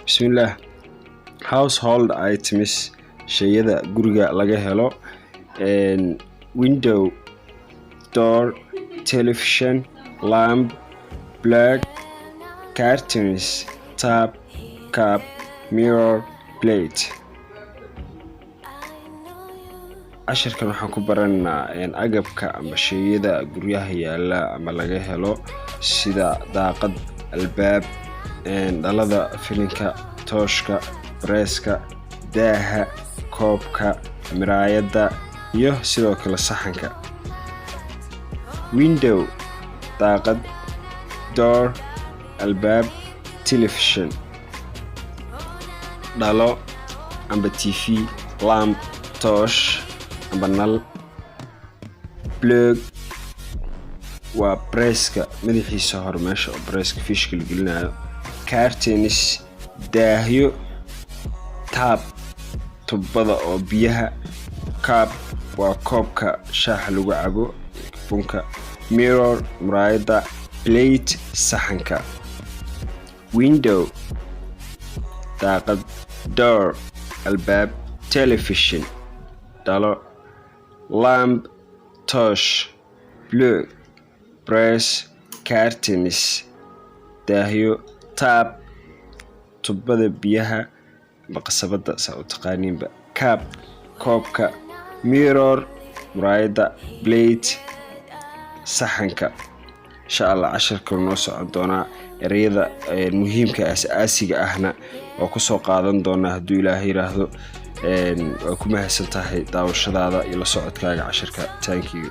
Bismillah. Household items shayada guriga laga helo window, door, television, lamp, plug, curtains, tap, cup, mirror, plate. Ashirkan waxaan ku baranaa agabka ama shayada guryaha yaala ama laga helo sida daaqad, albaab, dhalada filinka, tooshka, breeska, daaha, koobka, miraayada iyo sidoo kale saxanka. Window, daaqad, door, albaab, television, dhalo amba TV, lamp, toosh amba nal, plug waa breeska madaxiisa hore meesha oo breeska fishka la gelinayo, curtains daahyo, tap tubada oo biyaha, cup waa koobka shaaha lagu cabo bunka, mirror muraayada, plate saxanka. Window, daaqad, door, albaab, television, dhalo, lamp, toosh, plug, brees, curtains daahyo, tap tubada biyaha maqasabada saa u taqaaniinba, cup koobka, mirror muraayada, plate saxanka. insha Allah casharka noo socon doonaa ereyada muhiimka asaasiga ahna oo ku soo qaadan doona hadduu Ilaahay yiraahdo. waa ku mahadsantahay daawashadaada iyo la socodkaaga casharka. Thank you.